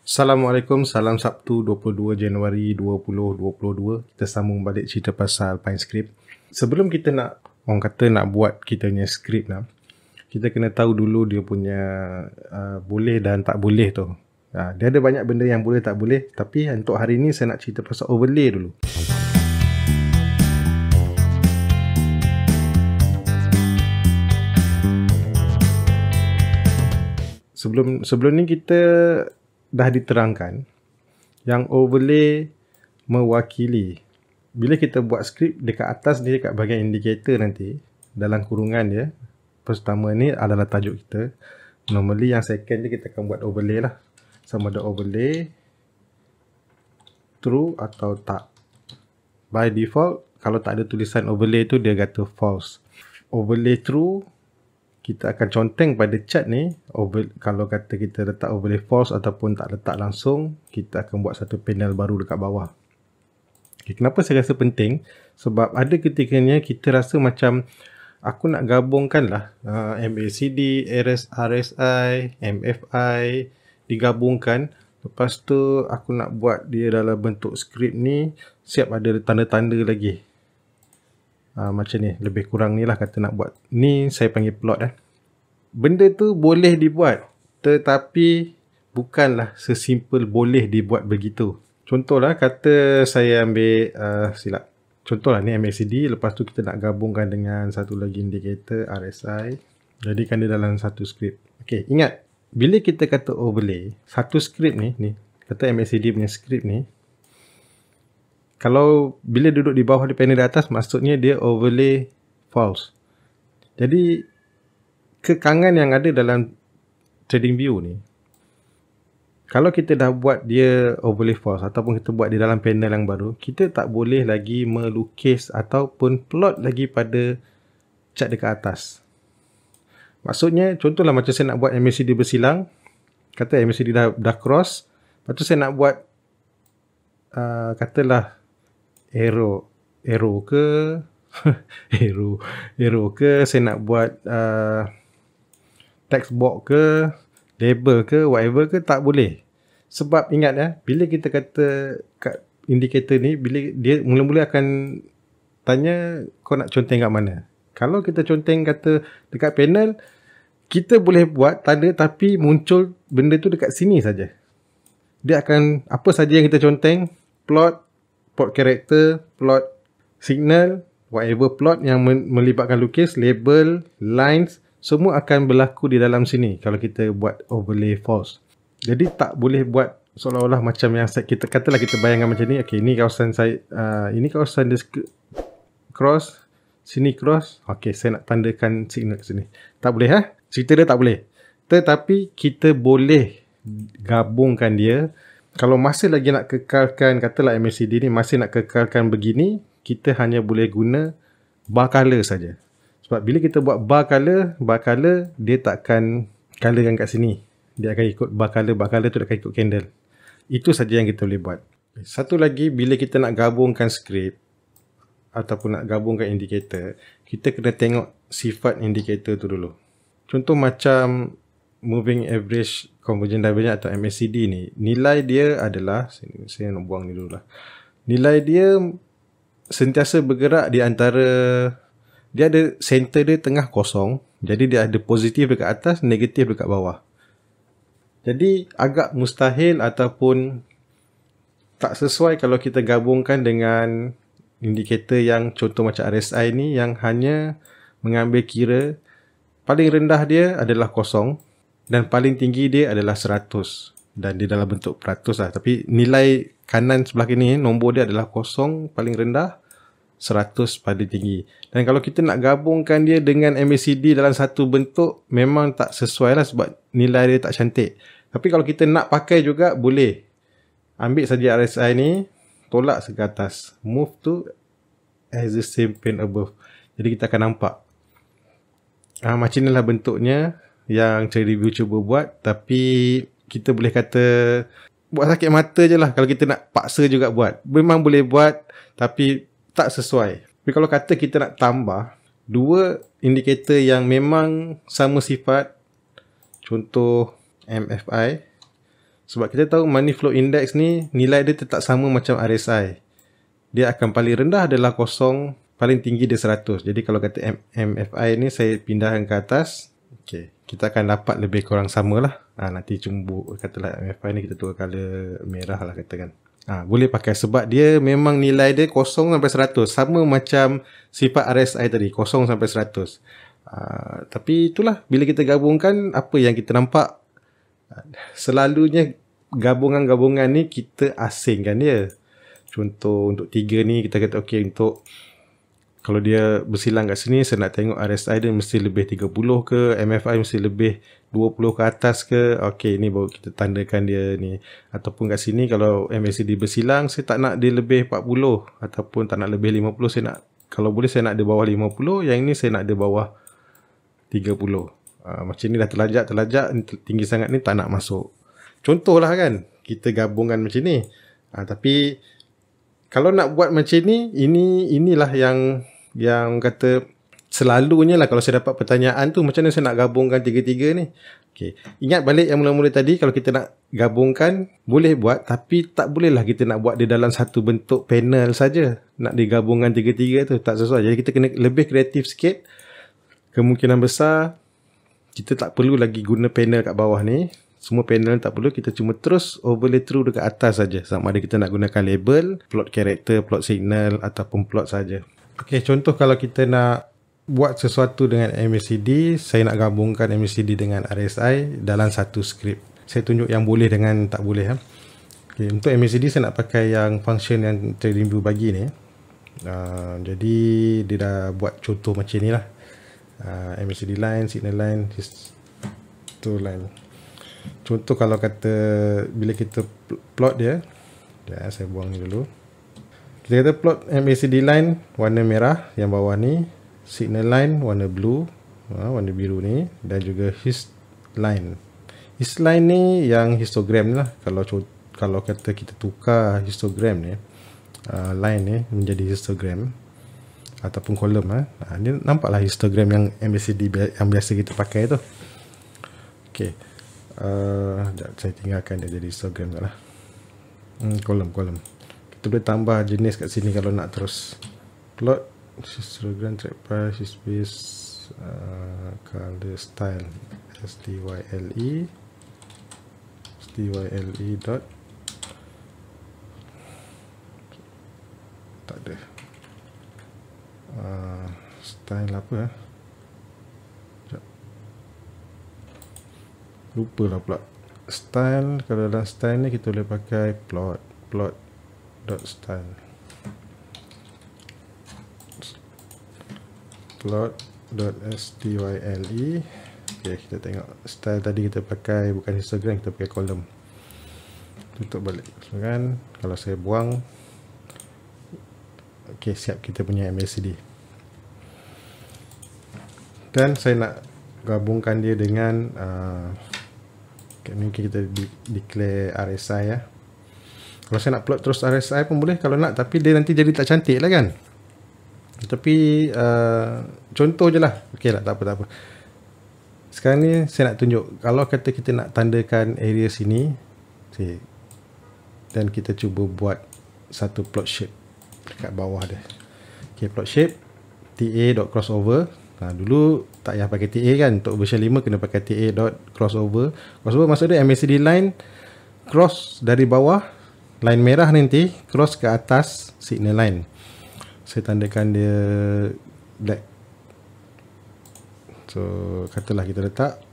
Assalamualaikum, salam Sabtu 22 Januari 2022. Kita sambung balik cerita pasal PineScript. Sebelum kita orang kata nak buat kita punya script lah, kita kena tahu dulu dia punya boleh dan tak boleh tu. Dia ada banyak benda yang boleh tak boleh, tapi untuk hari ni saya nak cerita pasal overlay dulu. Sebelum ni kita dah diterangkan yang overlay mewakili. Bila kita buat skrip dekat atas ni, dekat bahagian indikator nanti, dalam kurungan dia, pertama ni adalah tajuk kita. Normally yang second ni kita akan buat overlay lah. Sama ada overlay true atau tak. By default, kalau tak ada tulisan overlay tu dia kata false. Overlay true, kita akan conteng pada chart ni. Kalau kata kita letak overlay false ataupun tak letak langsung, kita akan buat satu panel baru dekat bawah. Okay, kenapa saya rasa penting? Sebab ada ketikanya kita rasa macam aku nak gabungkan lah MACD, RSI, MFI digabungkan. Lepas tu aku nak buat dia dalam bentuk skrip ni, siap ada tanda-tanda lagi. Macam ni, lebih kurang ni lah kata nak buat. Ni saya panggil plot . Benda tu boleh dibuat, tetapi bukanlah sesimpel boleh dibuat begitu. Contohlah, kata saya ambil silap. Contohlah ni MACD, lepas tu kita nak gabungkan dengan satu lagi indikator RSI. Jadikan dia dalam satu skrip. Okey, ingat, bila kita kata overlay, satu skrip ni, kata MACD punya skrip ni, kalau bila duduk di bawah di panel di atas, maksudnya dia overlay false. Jadi, kekangan yang ada dalam TradingView ni, kalau kita dah buat dia overlay false ataupun kita buat di dalam panel yang baru, kita tak boleh lagi melukis ataupun plot lagi pada chart dekat atas. Maksudnya, contohlah macam saya nak buat MACD bersilang, kata MACD dah cross, lepas tu saya nak buat katalah arrow ke arrow ke, saya nak buat text box ke, label ke, whatever ke, tak boleh. Sebab ingat bila kita kata kat indikator ni, bila dia mula-mula akan tanya kau nak conteng kat mana. Kalau kita conteng kata dekat panel, kita boleh buat tanda tapi muncul benda tu dekat sini saja. Dia akan apa saja yang kita conteng, plot character, plot signal, whatever plot yang melibatkan lukis, label, lines, semua akan berlaku di dalam sini kalau kita buat overlay false. Jadi tak boleh buat seolah-olah macam yang kita katalah, kita bayangkan macam ni. Okey, ini kawasan saya, ini kawasan dia cross, sini cross. Okey, saya nak tandakan signal ke sini. Tak boleh cerita dia tak boleh. Tetapi kita boleh gabungkan dia. Kalau masih lagi nak kekalkan, katalah MACD ni masih nak kekalkan begini, kita hanya boleh guna bar color saja. Sebab bila kita buat bar color dia takkan colorkan kat sini. Dia akan ikut bar color tu akan ikut candle. Itu saja yang kita boleh buat. Satu lagi, bila kita nak gabungkan script ataupun nak gabungkan indikator, kita kena tengok sifat indikator tu dulu. Contoh macam moving average convergence divergence atau MACD ni, nilai dia adalah, saya nak buang ni dulu lah. Nilai dia sentiasa bergerak di antara, dia ada center dia tengah kosong, jadi dia ada positif dekat atas, negatif dekat bawah. Jadi agak mustahil ataupun tak sesuai kalau kita gabungkan dengan indikator yang contoh macam RSI ni, yang hanya mengambil kira paling rendah dia adalah kosong dan paling tinggi dia adalah 100, dan dia dalam bentuk peratus lah. Tapi nilai kanan sebelah kini, nombor dia adalah kosong paling rendah, 100 paling tinggi. Dan kalau kita nak gabungkan dia dengan MACD dalam satu bentuk, memang tak sesuai lah sebab nilai dia tak cantik. Tapi kalau kita nak pakai juga, boleh. Ambil saja RSI ni, tolak ke atas, move to as the same pane above. Jadi kita akan nampak macam inilah bentuknya yang TradingView cuba buat. Tapi kita boleh kata buat sakit mata je lah kalau kita nak paksa juga buat. Memang boleh buat, tapi tak sesuai. Tapi kalau kata kita nak tambah dua indikator yang memang sama sifat, contoh MFI, Sebab kita tahu money flow index ni nilai dia tetap sama macam RSI. Dia akan paling rendah adalah 0, paling tinggi dia 100. Jadi kalau kata MFI ni saya pindahkan ke atas, okay, kita akan dapat lebih kurang sama lah. Nanti cuma katalah MFI ni kita tukar color merah lah katakan. Boleh pakai sebab dia memang nilai dia 0 sampai 100. Sama macam sifat RSI tadi, 0 sampai 100. Tapi itulah, bila kita gabungkan, apa yang kita nampak, selalunya gabungan-gabungan ni kita asingkan dia. Contoh untuk 3 ni kita kata okey, untuk kalau dia bersilang kat sini, saya nak tengok RSI dia mesti lebih 30 ke, MFI mesti lebih 20 ke atas ke. Okey, ni baru kita tandakan dia ni. Ataupun kat sini kalau MACD bersilang, saya tak nak dia lebih 40 ataupun tak nak lebih 50. Saya nak, kalau boleh saya nak dia bawah 50, yang ni saya nak dia bawah 30. Macam ni dah terlajak tinggi sangat ni tak nak masuk. Contohlah kan, kita gabungan macam ni. Tapi kalau nak buat macam ni, inilah yang kata selalunya lah, kalau saya dapat pertanyaan tu, macam mana saya nak gabungkan tiga-tiga ni. Okay. Ingat balik yang mula-mula tadi, kalau kita nak gabungkan, boleh buat, tapi tak bolehlah kita nak buat dia dalam satu bentuk panel saja. Nak digabungkan tiga-tiga tu, tak sesuai. Jadi kita kena lebih kreatif sikit. Kemungkinan besar, kita tak perlu lagi guna panel kat bawah ni. Semua panel tak perlu, kita cuma terus overlay through dekat atas saja. Sama ada kita nak gunakan label, plot character, plot signal ataupun plot saja. Okey, contoh kalau kita nak buat sesuatu dengan MACD, saya nak gabungkan MACD dengan RSI dalam satu skrip. Saya tunjuk yang boleh dengan tak boleh. Okay, untuk MACD saya nak pakai yang function yang TradingView bagi ni. Jadi dia dah buat contoh macam ni lah. MACD line, signal line, histo line. Contoh kalau kata bila kita plot dia, saya buang ni dulu. Kita kata plot MACD line warna merah yang bawah ni, signal line warna blue, warna biru ni, dan juga hist line. Hist line ni yang histogram ni lah. Kalau kata kita tukar histogram ni, line ni menjadi histogram ataupun kolom, ni nampaklah histogram yang MACD yang biasa kita pakai tu. Okey. Saya tinggalkan dia jadi histogram tak lah. Kolom. Kita boleh tambah jenis kat sini kalau nak terus plot histogram, track price, space, color, style, style dot, tak ada, style apa lupa lah pula. Style, kalau dalam style ni kita boleh pakai plot dot style, plot dot style. Okay, kita tengok style tadi kita pakai bukan histogram, kita pakai kolom. Tutup balik kan. Kalau saya buang, okay, siap kita punya MACD. Dan saya nak gabungkan dia dengan mungkin kita declare RSI ya. Kalau saya nak plot terus RSI pun boleh kalau nak, tapi dia nanti jadi tak cantik lah kan. Tapi contoh je lah. Okey lah, tak apa. Sekarang ni saya nak tunjuk, kalau kata kita nak tandakan area sini, dan kita cuba buat satu plot shape dekat bawah dia. Okey, plot shape ta.crossover. Dulu tak payah pakai TA kan. Untuk version 5 kena pakai ta.crossover. Crossover maksud dia MACD line cross dari bawah, line merah nanti cross ke atas signal line. Saya tandakan dia black. So katalah kita letak,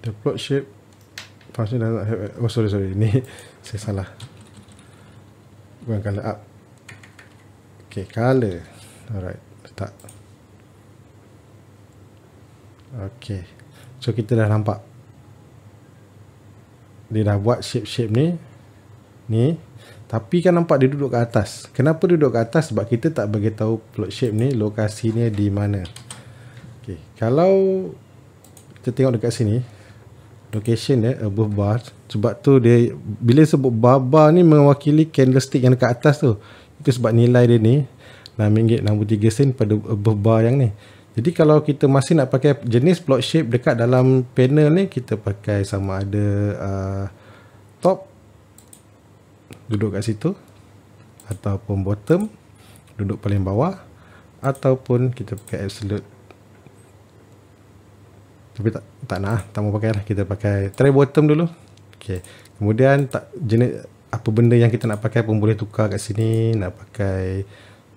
the plot shape function does not have, sorry ni saya salah, bukan color up. Okay, color. Alright, letak. Okay, so kita dah nampak dia dah buat shape-shape ni, tapi kan nampak dia duduk kat atas. Kenapa duduk kat atas? Sebab kita tak bagi tahu plot shape ni lokasinya di mana. Okay, kalau kita tengok dekat sini, location dia above bar, sebab tu dia bila sebut bar ni mewakili candlestick yang dekat atas tu. Itu sebab nilai dia ni RM6.63 pada above bar yang ni. Jadi kalau kita masih nak pakai jenis plot shape dekat dalam panel ni, kita pakai sama ada top, duduk kat situ, ataupun bottom, duduk paling bawah, ataupun kita pakai absolute. Tapi tak nak, tak mau pakai lah. Kita pakai try bottom dulu. Okay. Kemudian jenis apa benda yang kita nak pakai pun boleh tukar kat sini. Nak pakai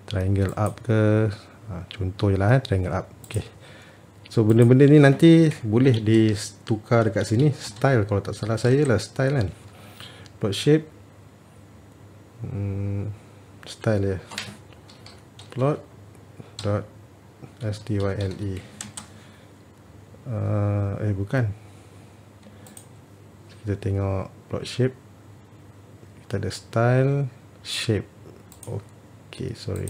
triangle up ke, contoh je lah, triangle up. Okay. So benda-benda ni nanti boleh ditukar dekat sini. Style, kalau tak salah saya lah style kan. Plot shape, style ya, plot dot style. Bukan, kita tengok plot shape, kita ada style, shape. Okay, sorry,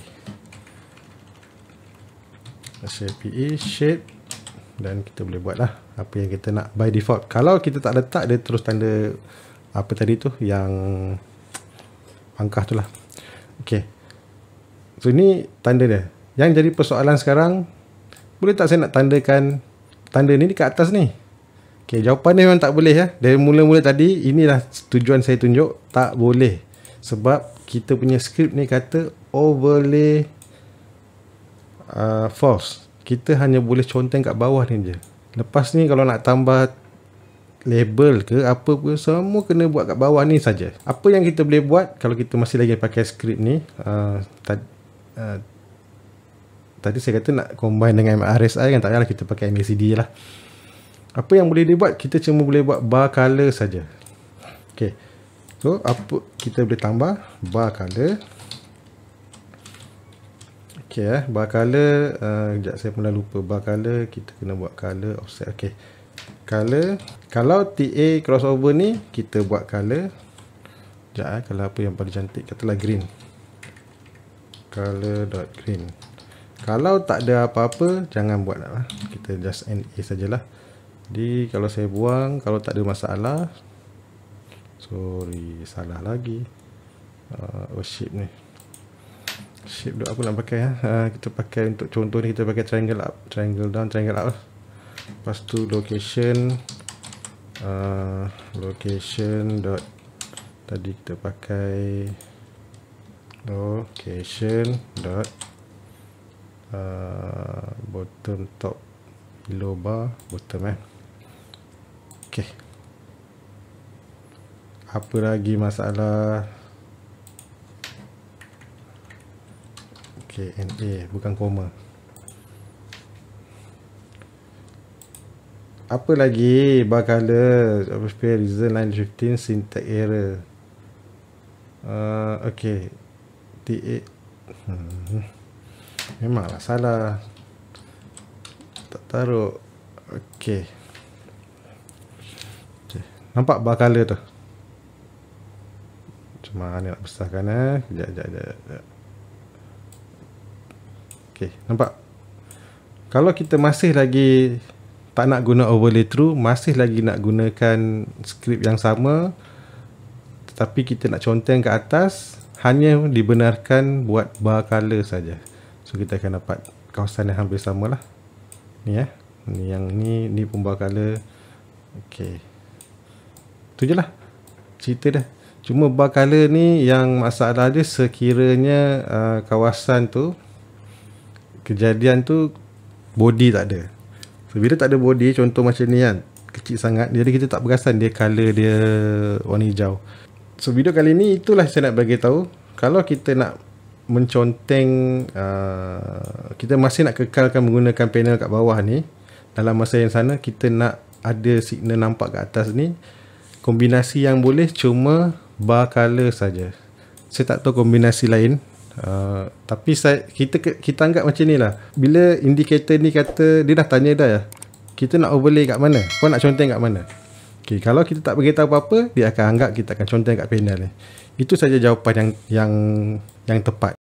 shape, shape, dan kita boleh buat lah apa yang kita nak by default. Kalau kita tak letak, dia terus tanda apa tadi tu, yang pangkah tu lah. Okay, so ini tanda dia. Yang jadi persoalan sekarang, boleh tak saya nak tandakan tanda ni dekat atas ni? Okay, jawapan dia memang tak boleh ya. Dari mula-mula tadi, inilah tujuan saya tunjuk, tak boleh. Sebab kita punya script ni kata overlay false. Kita hanya boleh conteng kat bawah ni je. Lepas ni kalau nak tambah label ke apa pun, semua kena buat kat bawah ni saja. Apa yang kita boleh buat kalau kita masih lagi pakai script ni, tadi saya kata nak combine dengan RSI kan, tak payahlah, kita pakai MACD je lah. Apa yang boleh dibuat, kita cuma boleh buat bar color saja. Okay, so apa kita boleh tambah bar color. Okay, bar color, sekejap saya pernah lupa. Bar color, kita kena buat color offset. Okay, color, kalau TA crossover ni, kita buat color. Sekejap, kalau apa yang paling cantik, katalah green, color.green. Kalau tak ada apa-apa, jangan buat lah, kita just NA sajalah. Jadi kalau saya buang, kalau tak ada masalah, sorry, salah lagi. Shape ni, shape duk aku nak pakai kita pakai untuk contoh ni, kita pakai triangle up, triangle down, triangle up. Lepas tu location, location dot, tadi kita pakai location dot bottom top, below bar, bottom okay. Apa lagi masalah? Okay, NA bukan koma. Apa lagi? Bar color, reason line 15, syntax error. Okay, TA memanglah salah, tak taruh. Okay, nampak bar color tu? Macam mana nak besarkan Sekejap. Okay, nampak? Kalau kita masih lagi tak nak guna overlay true, masih lagi nak gunakan script yang sama, tetapi kita nak conteng ke atas, hanya dibenarkan buat bar color saja. So kita akan dapat kawasan yang hampir sama lah. Ni ni yang ni pun bar color. Okay, tu je lah cerita dah. Cuma bar color ni yang masalah dia sekiranya kawasan tu, kejadian tu body tak ada. So, bila tak ada body, contoh macam ni kan, kecil sangat, jadi kita tak perasan dia color dia warna hijau. So video kali ni itulah saya nak bagi tahu, kalau kita nak menconteng, kita masih nak kekalkan menggunakan panel kat bawah ni, dalam masa yang sana kita nak ada signal nampak kat atas ni, kombinasi yang boleh cuma bar color saja. Saya tak tahu kombinasi lain. Tapi kita anggap macam ni lah. Bila indikator ni kata, dia dah tanya dah ya, kita nak overlay kat mana, kau nak conteng kat mana. Okay, kalau kita tak beritahu apa-apa, dia akan anggap kita akan conteng kat panel ni. Itu saja jawapan yang tepat.